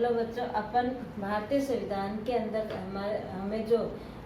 Hello बच्चों, अपन भारतीय संविधान के अंदर हमें जो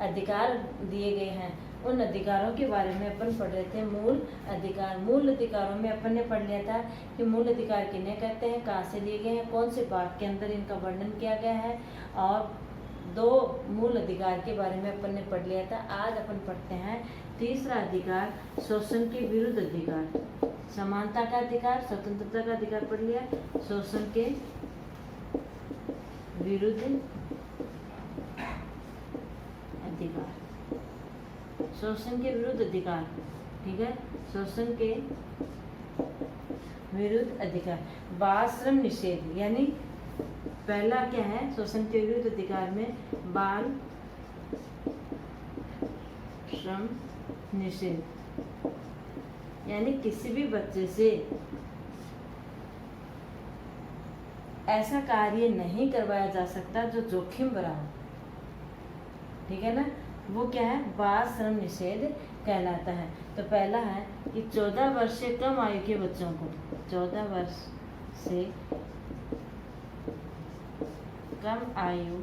अधिकार दिए गए हैं उन अधिकारों के बारे में अपन पढ़ रहे थे। मूल अधिकारों में अपन ने पढ़ लिया था कि मूल अधिकार किन्हें कहते हैं, कहाँ से लिए गए हैं, कौन से भाग के अंदर इनका वर्णन किया गया है, और दो मूल अधिकार के बारे में अपन ने पढ़ लिया था। आज अपन पढ़ते हैं तीसरा अधिकार, शोषण के विरुद्ध अधिकार। समानता का अधिकार, स्वतंत्रता का अधिकार पढ़ लिया, शोषण के विरुद्ध अधिकार। शोषण के विरुद्ध अधिकार, ठीक है। शोषण के विरुद्ध अधिकार, बाल श्रम निषेध, यानी पहला क्या है शोषण के विरुद्ध अधिकार में, बाल श्रम निषेध, यानी किसी भी बच्चे से ऐसा कार्य नहीं करवाया जा सकता जो जोखिम भरा हो, ठीक है ना। वो क्या है, बाल श्रम निषेध कहलाता है। तो पहला है कि 14 वर्ष से कम आयु के बच्चों को, 14 वर्ष से कम आयु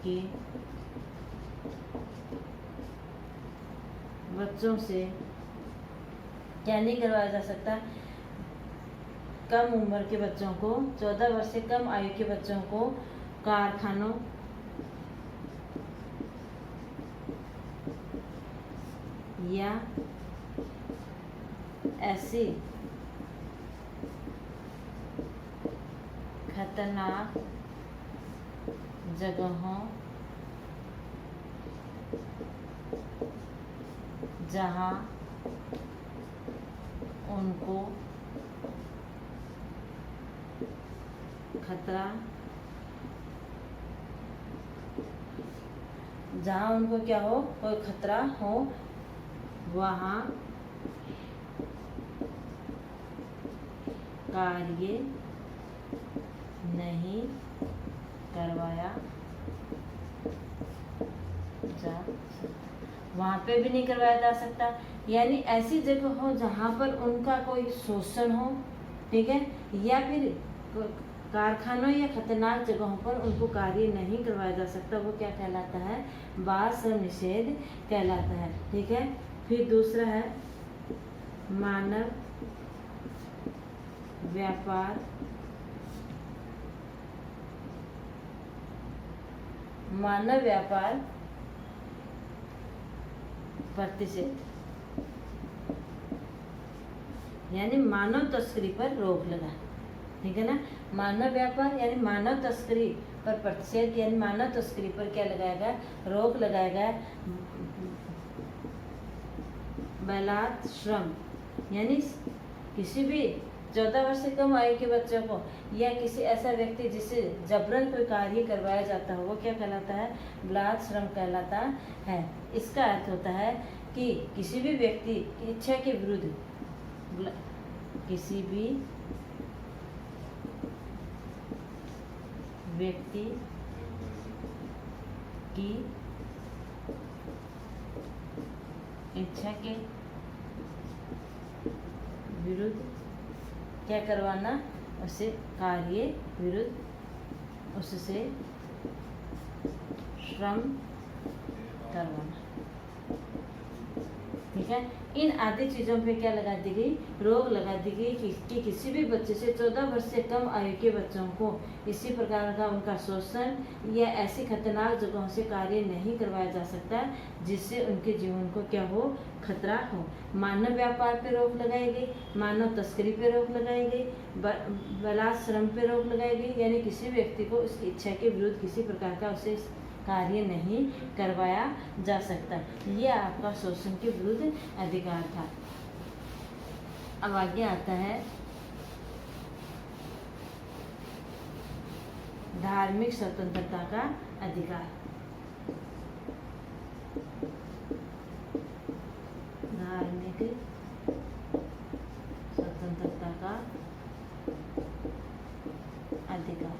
के बच्चों से क्या नहीं करवाया जा सकता, कम उम्र के बच्चों को, 14 वर्ष से कम आयु के बच्चों को कारखानों या ऐसी खतरनाक जगहों जहां उनको खतरा, जहां उनको क्या हो, कोई खतरा हो, वहां कार्य नहीं करवाया जा सकता। वहां पे भी नहीं करवाया जा सकता, यानी ऐसी जगह हो जहां पर उनका कोई शोषण हो, ठीक है, या फिर कारखानों या खतरनाक जगहों पर उनको कार्य नहीं करवाया जा सकता। वो क्या कहलाता है, बाल श्रम निषेध कहलाता है, ठीक है। फिर दूसरा है मानव व्यापार, मानव व्यापार प्रतिषेध, यानी मानव तस्करी पर रोक लगा, ठीक है ना। मानव व्यापार यानी मानव तस्करी पर प्रतिषेध, यानी मानव तस्करी पर क्या लगाएगा, रोक लगाएगा। बलात् श्रम, यानी किसी भी 14 वर्ष से कम आयु के बच्चों को या किसी ऐसा व्यक्ति जिससे जबरन कोई कार्य करवाया जाता हो, वो क्या कहलाता है, बलात् श्रम कहलाता है। इसका अर्थ होता है कि किसी भी व्यक्ति की इच्छा के विरुद्ध, किसी भी व्यक्ति की इच्छा के विरुद्ध क्या करवाना, उसे कार्य विरुद्ध उससे श्रम करवाना, ठीक है। इन आदि चीज़ों पे क्या लगा दी गई, रोक लगा दी गई कि किसी भी बच्चे से 14 वर्ष से कम आयु के बच्चों को इसी प्रकार का उनका शोषण या ऐसी खतरनाक जगहों से कार्य नहीं करवाया जा सकता जिससे उनके जीवन को क्या हो, खतरा हो। मानव व्यापार पे रोक लगाई गई, मानव तस्करी पे रोक लगाई गई, बलात् श्रम पे रोक लगाई गई, यानी किसी व्यक्ति को उसकी इच्छा के विरुद्ध किसी प्रकार का उसे कार्य नहीं करवाया जा सकता। ये आपका शोषण के विरुद्ध अधिकार था। अब आगे आता है धार्मिक स्वतंत्रता का अधिकार। धार्मिक स्वतंत्रता का अधिकार,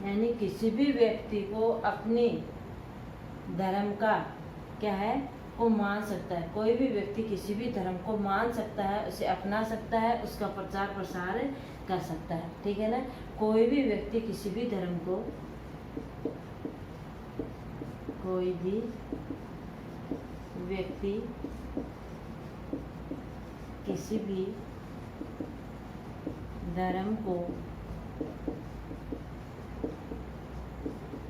यानी किसी भी व्यक्ति को अपने धर्म का क्या है, को मान सकता है। कोई भी व्यक्ति किसी भी धर्म को मान सकता है, उसे अपना सकता है, उसका प्रचार प्रसार कर सकता है। ठीक है ना। कोई भी व्यक्ति किसी भी धर्म को, कोई भी व्यक्ति किसी भी धर्म को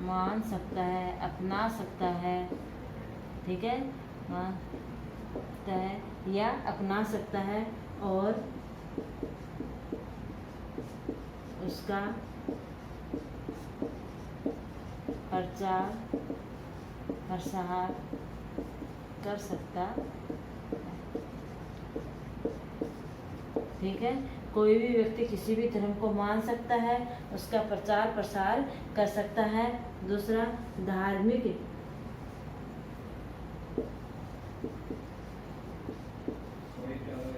मान सकता है, अपना सकता है। ठीक है, मान सकता है या अपना सकता है और उसका प्रचार प्रसार कर सकता है। ठीक है, कोई भी व्यक्ति किसी भी धर्म को मान सकता है, उसका प्रचार प्रसार कर सकता है। दूसरा, धार्मिक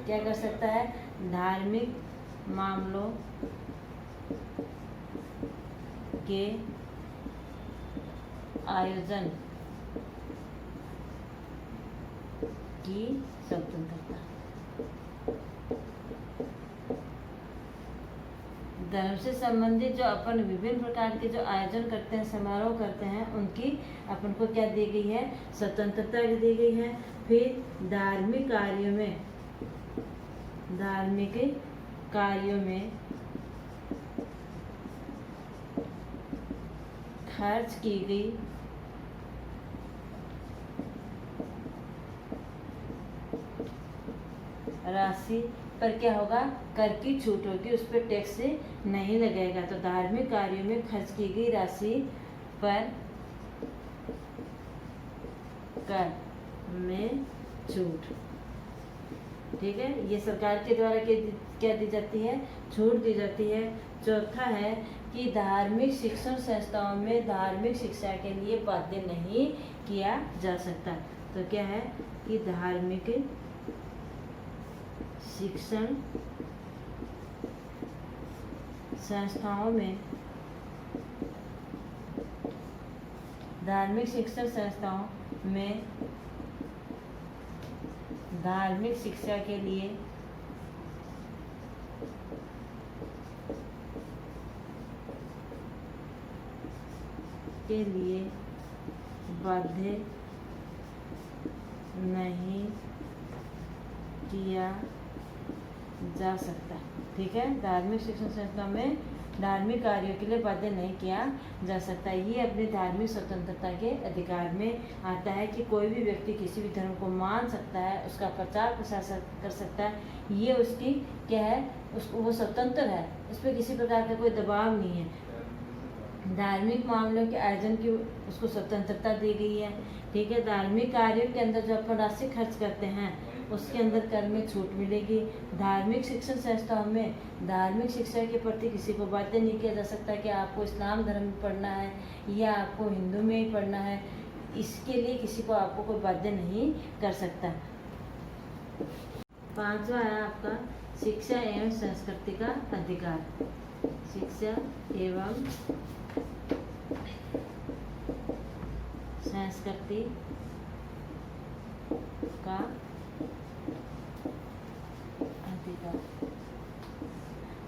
क्या कर सकता है? धार्मिक मामलों के आयोजन की स्वतंत्रता। धर्म से संबंधित जो अपन विभिन्न प्रकार के जो आयोजन करते हैं, समारोह करते हैं, उनकी अपन को क्या दी गई है? स्वतंत्रता दी गई है। फिर धार्मिक कार्यों में खर्च की गई राशि पर क्या होगा? कर की छूट होगी, उस पर टैक्स नहीं लगेगा। तो धार्मिक कार्यों में खर्च की गई राशि पर कर में छूट। ठीक है, ये सरकार के द्वारा क्या दी जाती है? छूट दी जाती है। चौथा है कि धार्मिक शिक्षण संस्थाओं में धार्मिक शिक्षा के लिए बाध्य नहीं किया जा सकता। तो क्या है कि धार्मिक शिक्षण संस्थाओं में धार्मिक शिक्षा के लिए बाध्य नहीं किया जा सकता। ठीक है, धार्मिक शिक्षण संस्था में धार्मिक कार्यों के लिए बाध्य नहीं किया जा सकता। ये अपनी धार्मिक स्वतंत्रता के अधिकार में आता है कि कोई भी व्यक्ति किसी भी धर्म को मान सकता है, उसका प्रचार प्रसार कर सकता है। ये उसकी क्या है? वो स्वतंत्र है, उस पर किसी प्रकार का कोई दबाव नहीं है। धार्मिक मामलों के आयोजन की उसको स्वतंत्रता दी गई है। ठीक है, धार्मिक कार्यों के अंदर जो अपन राशि खर्च करते हैं उसके अंदर कर में छूट मिलेगी। धार्मिक शिक्षण संस्थाओं में धार्मिक शिक्षा के प्रति किसी को बाध्य नहीं किया जा सकता कि आपको इस्लाम धर्म में पढ़ना है या आपको हिंदू में ही पढ़ना है। इसके लिए किसी को आपको कोई बाध्य नहीं कर सकता। पांचवा है आपका शिक्षा एवं संस्कृति का अधिकार। शिक्षा एवं संस्कृति का अधिकार।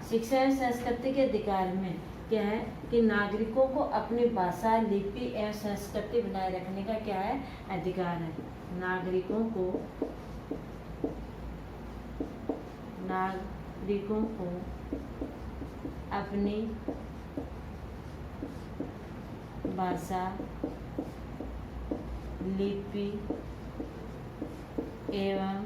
शिक्षा एवं संस्कृति के अधिकार में क्या है कि नागरिकों को अपनी भाषा, लिपि एवं संस्कृति बनाए रखने का क्या है? अधिकार है। नागरिकों को अपनी भाषा, लिपि एवं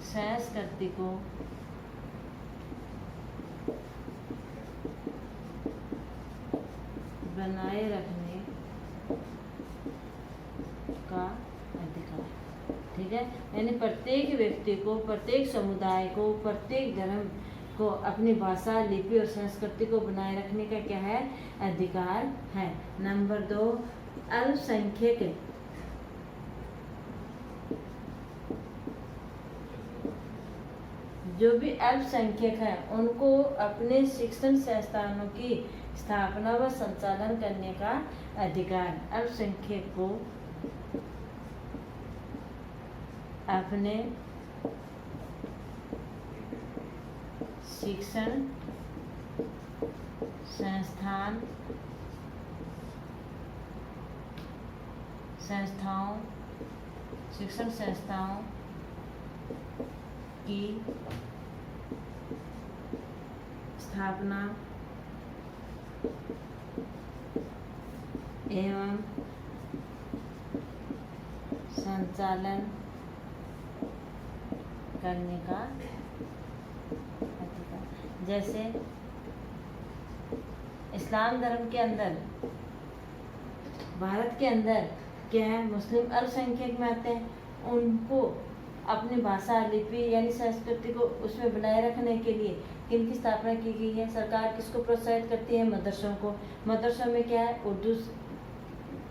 संस्कृति को बनाए रखने का अधिकार। ठीक है, यानी प्रत्येक व्यक्ति को, प्रत्येक समुदाय को, प्रत्येक धर्म को अपनी भाषा, लिपि और संस्कृति को बनाए रखने का क्या है? अधिकार है। नंबर 2, अल्पसंख्यक जो भी अल्पसंख्यक है उनको अपने शिक्षण संस्थानों की स्थापना व संचालन करने का अधिकार। अल्पसंख्यक को अपने शिक्षण संस्थाओं की स्थापना एवं संचालन करने का अधिकार। जैसे इस्लाम धर्म के अंदर, भारत के अंदर क्या है, मुस्लिम अल्पसंख्यक में आते हैं, उनको अपनी भाषा लिपि यानी संस्कृति को उसमें बनाए रखने के लिए किन की स्थापना की गई है। सरकार किसको प्रोत्साहित करती है? मदरसों को। मदरसों में क्या है, उर्दू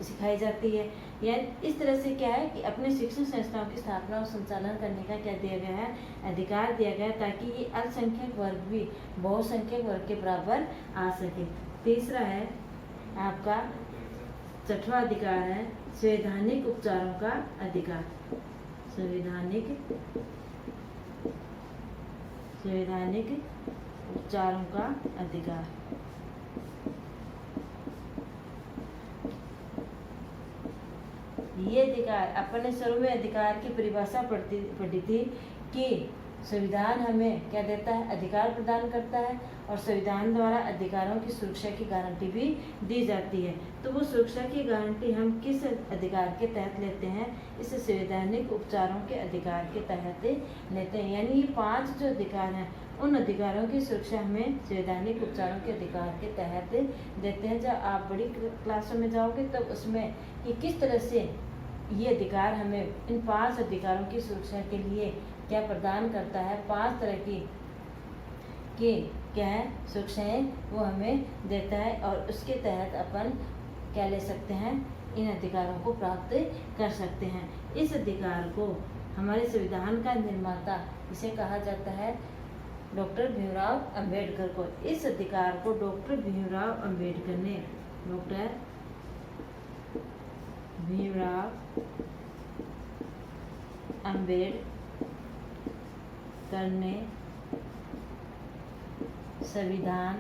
सिखाई जाती है। यानी इस तरह से क्या है कि अपने शिक्षण संस्थाओं की स्थापना और संचालन करने का क्या दिया गया है, अधिकार दिया गया है, ताकि ये अल्पसंख्यक वर्ग भी बहुसंख्यक वर्ग के बराबर आ सके। तीसरा है आपका 6वां अधिकार है संवैधानिक उपचारों का अधिकार। संवैधानिक उपचारों का अधिकार। ये अधिकार अपने शुरू में अधिकार की परिभाषा पढ़ी थी कि संविधान हमें क्या देता है, अधिकार प्रदान करता है, और संविधान द्वारा अधिकारों की सुरक्षा की गारंटी भी दी जाती है। तो वो सुरक्षा की गारंटी हम किस अधिकार के तहत लेते हैं? इस संवैधानिक उपचारों के अधिकार के तहत लेते हैं। यानी ये 5 जो अधिकार हैं, उन अधिकारों की सुरक्षा हमें संवैधानिक उपचारों के अधिकार के तहत देते हैं। जब आप बड़ी क्लासों में जाओगे तब उसमें कि किस तरह से ये अधिकार हमें इन 5 अधिकारों की सुरक्षा के लिए क्या प्रदान करता है, 5 तरह की क्या है सुरक्षाएं वो हमें देता है, और उसके तहत अपन क्या ले सकते हैं, इन अधिकारों को प्राप्त कर सकते हैं। इस अधिकार को हमारे संविधान का निर्माता इसे कहा जाता है डॉक्टर भीमराव अंबेडकर को। इस अधिकार को डॉक्टर भीमराव अंबेडकर ने संविधान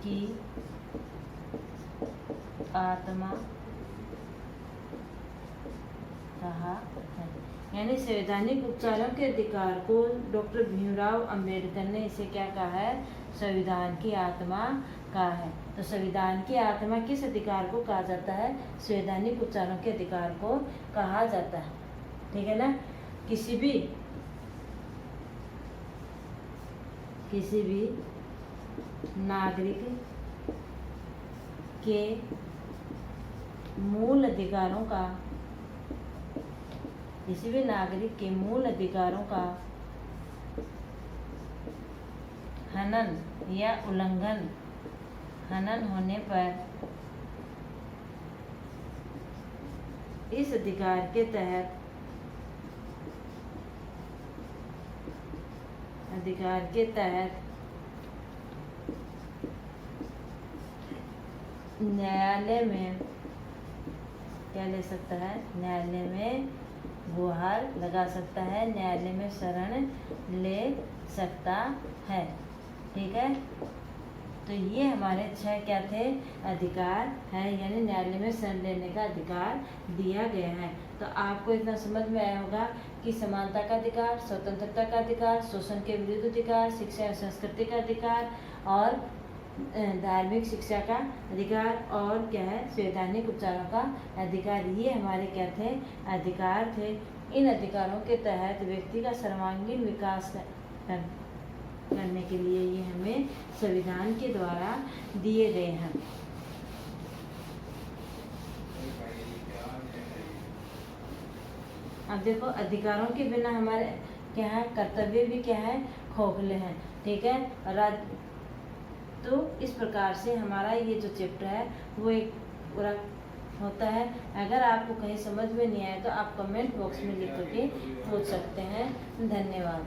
की आत्मा कहा है। यानी संवैधानिक उपचारों के अधिकार को डॉक्टर भीमराव अंबेडकर ने इसे क्या कहा है, संविधान की आत्मा कहा है। तो संविधान की आत्मा किस अधिकार को कहा जाता है? संवैधानिक उपचारों के अधिकार को कहा जाता है। ठीक है ना। किसी भी नागरिक के मूल अधिकारों का हनन या उल्लंघन होने पर इस अधिकार के तहत न्यायालय में क्या ले सकता है, न्यायालय में गुहार लगा सकता है, न्यायालय में शरण ले सकता है। ठीक है। तो ये हमारे 6 क्या थे, अधिकार है, यानी न्यायालय में शरण लेने का अधिकार दिया गया है। तो आपको इतना समझ में आया होगा कि समानता का अधिकार, स्वतंत्रता का अधिकार, शोषण के विरुद्ध अधिकार, शिक्षा और संस्कृति का अधिकार, और धार्मिक शिक्षा का अधिकार, और क्या है, संवैधानिक उपचारों का अधिकार। ये हमारे क्या थे, अधिकार थे। इन अधिकारों के तहत व्यक्ति का सर्वांगीण विकास करने के लिए ये हमें संविधान के द्वारा दिए गए हैं। अब देखो, अधिकारों के बिना हमारे क्या है, कर्तव्य भी क्या है, खोखले हैं। ठीक है। तो इस प्रकार से हमारा ये जो चैप्टर है वो एक पूरा होता है। अगर आपको कहीं समझ में नहीं आया तो आप कमेंट बॉक्स में लिख करके पूछ सकते हैं। धन्यवाद।